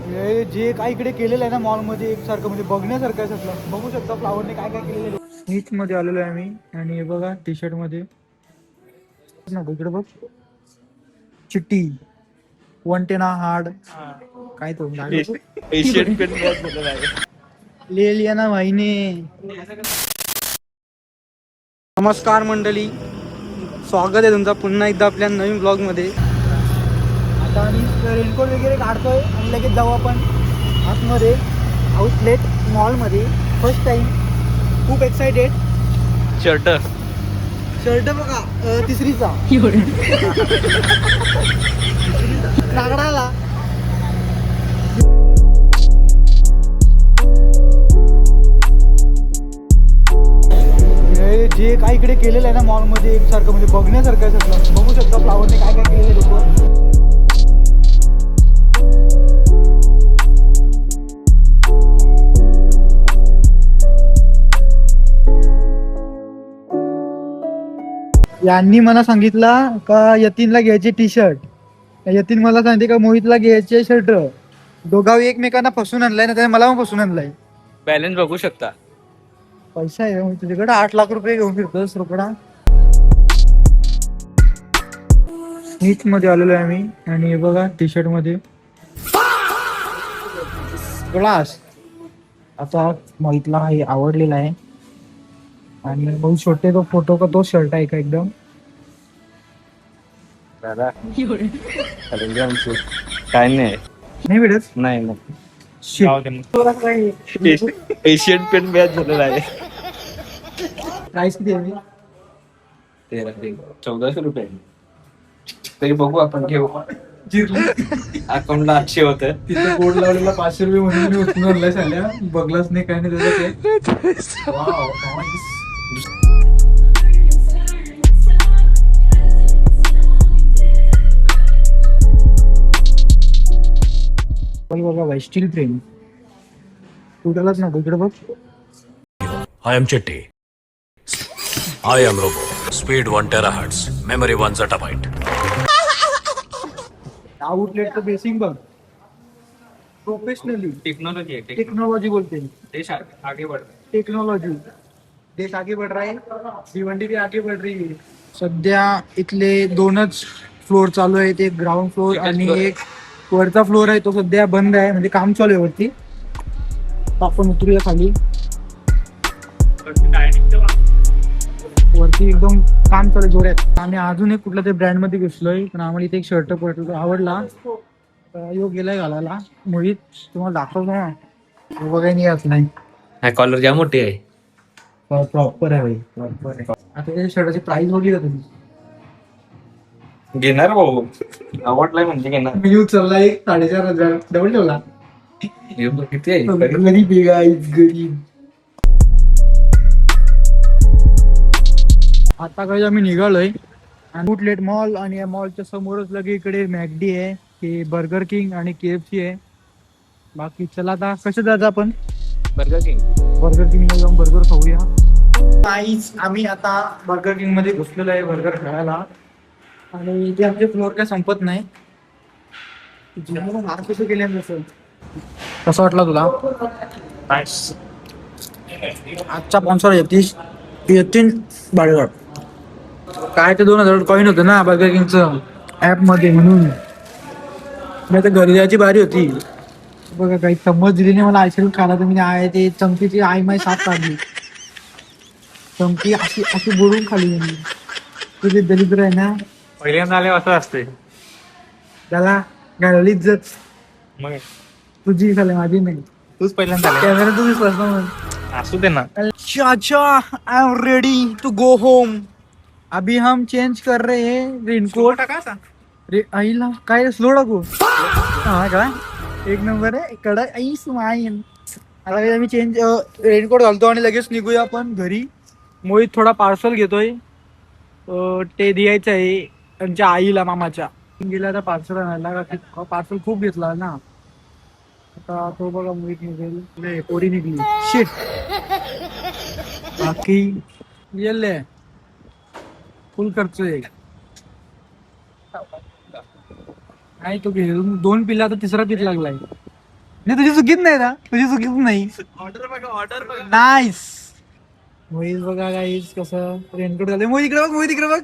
हे जे काय इकडे केलेलं आहे ना मॉलमध्ये एकसारखं म्हणजे बघण्यासारखं आहे सगळं. बघू शकता फ्लावरने काय काय केलेलं आहे. स्नीच मध्ये आलेलो आहे आम्ही आणि हे बघा टी शर्ट मध्ये ना इकडे बघ चिट्टी 110 हार्ड काय तो एशियन पेंट मॅच झालेला आहे. ले लिया ना भाईने. नमस्कार मंडळी, स्वागत आहे तुमचा पुन्हा एकदा आपल्या नवीन ब्लॉग मध्ये. आता आम्ही रेनकोट वगैरे काढतोय आणि लगेच जाऊ आपण आतमध्ये आउटलेट मॉलमध्ये. फर्स्ट टाइम, खूप एक्साइटेड. शर्ट शर्ट बघा तिसरीचा नागडाला. जे काय इकडे केलेलं आहे ना मॉलमध्ये एकसारखं म्हणजे बघण्यासारखं आहे सगळं. बघू शकता फ्लावरने काय काय केलेलं लोक. यांनी मला सांगितला का यतीनला घ्यायचे टी शर्ट, यतीन मला सांगते का मोहितला घ्यायचे शर्ट. दोघांनी एकमेकांना फसून आणलाय ना, त्याने मला पण फसून आणलाय. बॅलन्स बघू शकता. पैसा आहे मोहित तुझ्याकडे, 8 लाख रुपये घेऊन फिरतोस रोकडा. स्नीच मध्ये आलेलो आहे आम्ही आणि हे बघा टी शर्ट मध्ये ग्लास. आता मोहितला हे आवडलेला आहे आणि बहुत छोटे तो फोटो का तो शर्ट आहे का एकदम दादा काय नाही नाही भेटत. नाही Shit. एशियन पेंट मॅच झालेला आहे. प्राइस किती आहे? 1400 रुपये तरी बघू आपण घेऊ. अकाउंटला 800 होत. तिथे बोर्ड लावलेला 500 रुपये म्हणून मी उचलून आणलाय साल्या. बघलाच नाही काय नाही त्याचं. वाव बघा भाई, स्टील फ्रेम तुटलाच ना इकडे बघ. I am Chetty. I am Robo. Speed 1 terahertz. Memory 1 zettabyte. आउटलेटचं basic बघ, प्रोफेशनली टेक्नॉलॉजी आहे. टेक्नॉलॉजी बोलते. देश आगे बढ़ रहा है. टेक्नॉलॉजी, देश आगे बढ़ रहा है, भिवंडी भी आगे बढ़ रही है. सध्या इथले 2च फ्लोर चालू आहेत, एक ग्राउंड फ्लोर आणि एक वरचा फ्लोर आहे, तो सध्या बंद आहे म्हणजे काम चालू आहे वरती. आपण उतरूया खाली. वरती एकदम काम चालू जोरात. आम्ही अजून एक कुठल्या तरी ब्रँड मध्ये घुसलोय, पण आम्हाला इथे एक शर्ट आवडला, योग गेलाय घालायला. मोहित तुम्हाला दाखवतो ना, बघाय नाही असं नाही. कॉलर ज्या मोठी आहे. प्रॉपर आहे भाई, प्रॉपर आहे. आता त्या शर्टाची प्राइस बघली का तुम्ही? घेणार भाऊ, आवडलाय म्हणजे घेणार. मी उचलला एक 4,500 डबल ठेवला. किती आहे? गरीब आहे guys, गरीब. आता काही आम्ही निघालोय आउटलेट मॉल आणि या मॉलच्या समोरच लगे इकडे मॅकडी आहे, की बर्गर किंग आणि KFC आहे. बाकी चला आता कसं जायचं आपण बर्गर किंग जाऊन बर्गर खाऊया. काहीच आम्ही आता बर्गर किंग मध्ये घुसलेलो आहे बर्गर खायला आणि ते आमचे फ्लोर काय संपत नाही. कसं केले कसं वाटलं तुला? आजचा स्पॉन्सर यतीन बाळगड. काय ते 2000 कॉइन होतं ना बर्गर किंगचं ऍप मध्ये, म्हणून मी तर घरी जायची बारी होती. बघा काही चम्मच दिली नाही मला आईस्क्रीम खायला, तर मी आहे ते चमकीची आई माई साथ काढली. चमकी अशी अशी बुडून खाली मी. तुझे दलिद्र आहे ना, पहिल्यांदा आले असं असते. त्याला घालवली इज्जत. मग तुझी खाली, माझी नाही. तूच पहिल्यांदा आले. कॅमेरा तुझीच बसला. असू दे ना. चाचा I am ready to go home. अभी हम चेंज कर रहे हैं रेनकोट. आईला काय स्लो टाकू? हा काय एक नंबर आहे कडा आईस माईन. आता काही आम्ही चेंज रेनकोट घालतो आणि लगेच निघूया आपण घरी. मोहित थोडा पार्सल घेतोय, ते द्यायचं आहे त्यांच्या आईला मामाच्या. गेला आता पार्सल आणायला, पार्सल खूप घेतला ना. आता तो बघा मोहित निघेल, पोरी निघली. शिट. बाकी येले फुल खर्च आहे. नाही तो घेऊन 2 पिला, तर 3रा पीत लागलाय. नाही तुझी चुकीच नाही ना, तुझी चुकीच नाही. नाईस. मोहित बघा गाईस कसं रेनकोट घालते. मोहित इकडे बघ, मोहित इकडे बघ.